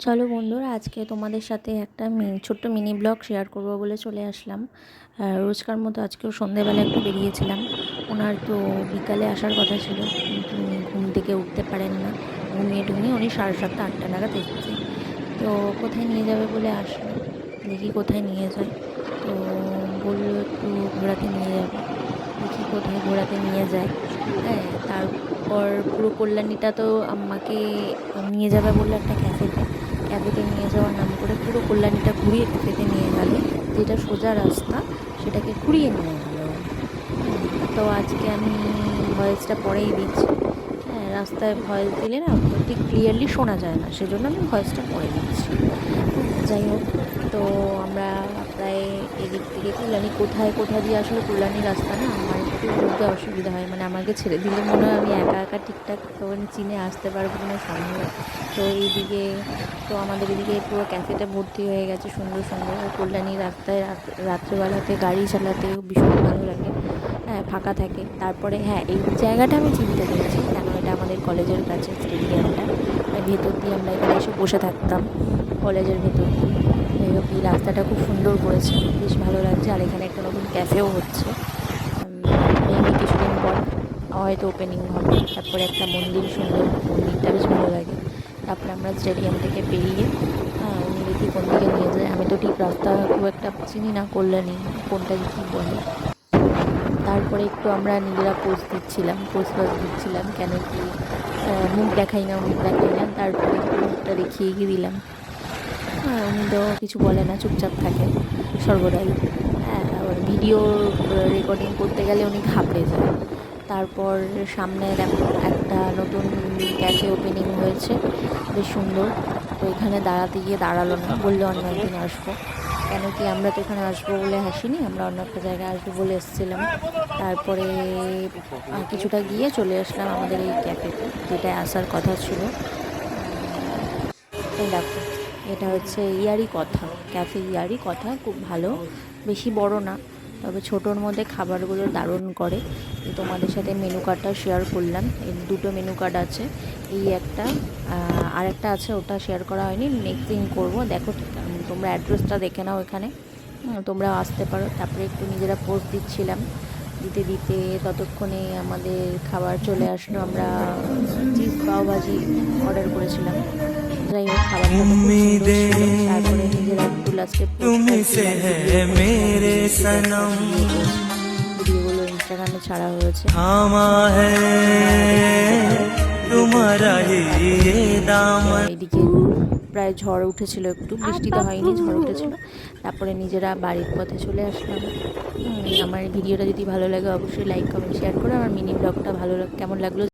চলো বন্ধুরা, আজকে তোমাদের সাথে একটা ছোট্ট মিনি ব্লগ শেয়ার করবো বলে চলে আসলাম। রোজকার মতো আজকেও সন্ধেবেলা একটু বেরিয়েছিলাম। ওনার তো বিকালে আসার কথা ছিল, কিন্তু উনি ঘুম থেকে উঠতে পারেন না। ঘুমিয়ে উনি 7:30-8টা নাগাদ এসেছে। তো কোথায় নিয়ে যাবে বলে আসলো, দেখি কোথায় নিয়ে যায়। তো বললো একটু ঘোরাতে নিয়ে যাবে, দেখি কোথায় ঘোরাতে নিয়ে যায়। হ্যাঁ, তারপর পুরো কল্যাণীটা তো আমাকে নিয়ে যাবে বললো একটা ক্যাফেতে নিয়ে যাওয়ার নাম করে পুরো কল্যাণীটা ঘুরিয়ে ক্যাফেতে নিয়ে গেল। যেটা সোজা রাস্তা সেটাকে ঘুরিয়ে নিয়ে গেল। তো আজকে আমি ভয়েসটা পরেই দিচ্ছি। হ্যাঁ, রাস্তায় ভয়েস দিলে না ঠিক ক্লিয়ারলি শোনা যায় না, সেজন্য আমি ভয়েসটা পরে দিচ্ছি। যাই হোক, তো আমরা প্রায় এদিক থেকে কল্যাণী কোথা দিয়ে আসলে কল্যাণী রাস্তা না আমার একটু বুঝতে অসুবিধা হয়, মানে আমাকে ছেড়ে দিলে মনে হয় আমি একা একা ঠিকঠাক চিনে আসতে পারবো কিনা সন্দেহ। তো এইদিকে তো আমাদের এদিকে পুরো ক্যাফেটা ভর্তি হয়ে গেছে সুন্দর সুন্দর। কল্যাণী রাস্তায় রাত্রেবেলাতে গাড়ি চালাতে ভীষণ ভালো লাগে। হ্যাঁ, ফাঁকা থাকে। তারপরে হ্যাঁ, এই জায়গাটা আমি চিনতে পেরেছি, কেন এটা আমাদের কলেজের কাছে স্টেডিয়ামটা। ভেতর দিয়ে আমরা এখানে এসে বসে থাকতাম, কলেজের ভেতর দিয়ে। যাই হোক, এই রাস্তাটা খুব সুন্দর করেছে, বেশ ভালো লাগছে। আর এখানে একটা নতুন ক্যাফেও হচ্ছে, মেবি কিছুদিন পর হয়তো ওপেনিং হবে। তারপরে একটা মন্দির, সুন্দর মন্দিরটা বেশ ভালো লাগে। তারপরে আমরা স্টেডিয়াম থেকে বেরিয়ে উনি দেখি কোন দিকে নিয়ে যায়। আমি তো ঠিক রাস্তা খুব একটা চিনি না, কল্যাণী কোনটা কী বলে। তারপরে একটু আমরা নিজেরা পোজ দিচ্ছিলাম, কেন কি মুখ দেখাই না। তারপরে একটু মুখটা দেখিয়ে গিয়ে দিলাম। হ্যাঁ, উনি তো কিছু বলে না, চুপচাপ থাকেন সর্বদাই। হ্যাঁ, আবার ভিডিও রেকর্ডিং করতে গেলে উনি ঘাবড়ে যায়। তারপর সামনে দেখো একটা নতুন ক্যাফে ওপেনিং হয়েছে, বেশ সুন্দর। তো এখানে দাঁড়ালো না, বললে অন্য একদিন আসবো। কেন কি আমরা তো এখানে আসবো বলে হাসিনি, আমরা অন্য একটা জায়গায় আসবো বলে এসেছিলাম। তারপরে কিছুটা গিয়ে চলে আসলাম আমাদের এই ক্যাফেতে, যেটায় আসার কথা ছিল। এই দেখো, এটা হচ্ছে ইয়ারই কথা, খুব ভালো, বেশি বড় না, তবে ছোটোর মধ্যে খাবারগুলো দারুণ করে। এই তোমাদের সাথে মেনু কার্ডটা শেয়ার করলাম। এই দুটো মেনু কার্ড আছে, এই একটা আর একটা আছে, ওটা শেয়ার করা হয়নি, নেক্সট দিন করবো। দেখো, তোমরা অ্যাড্রেসটা দেখে নাও, এখানে তোমরা আসতে পারো। তারপরে একটু নিজেরা পোস্ট দিচ্ছিলাম, দিতে ততক্ষণে আমাদের খাবার চলে আসলো। আমরা চিজ পাওভাজি অর্ডার করেছিলাম। যাই হোক, খাবারটা তো খুব সুন্দর ছিল। তারপরে নিজেরা একটু লাস্টে ভিডিওগুলো ইনস্টাগ্রামে ছাড়া হয়েছে। এদিকে প্রায় ঝড় উঠেছিল, একটু বৃষ্টি তো হয়নি, ঝড় উঠেছিল। তারপরে নিজেরা বাড়ির পথে চলে আসলাম। আমার ভিডিওটা যদি ভালো লাগে অবশ্যই লাইক কমেন্ট শেয়ার করে। আমার মিনি ব্লগটা কেমন লাগলো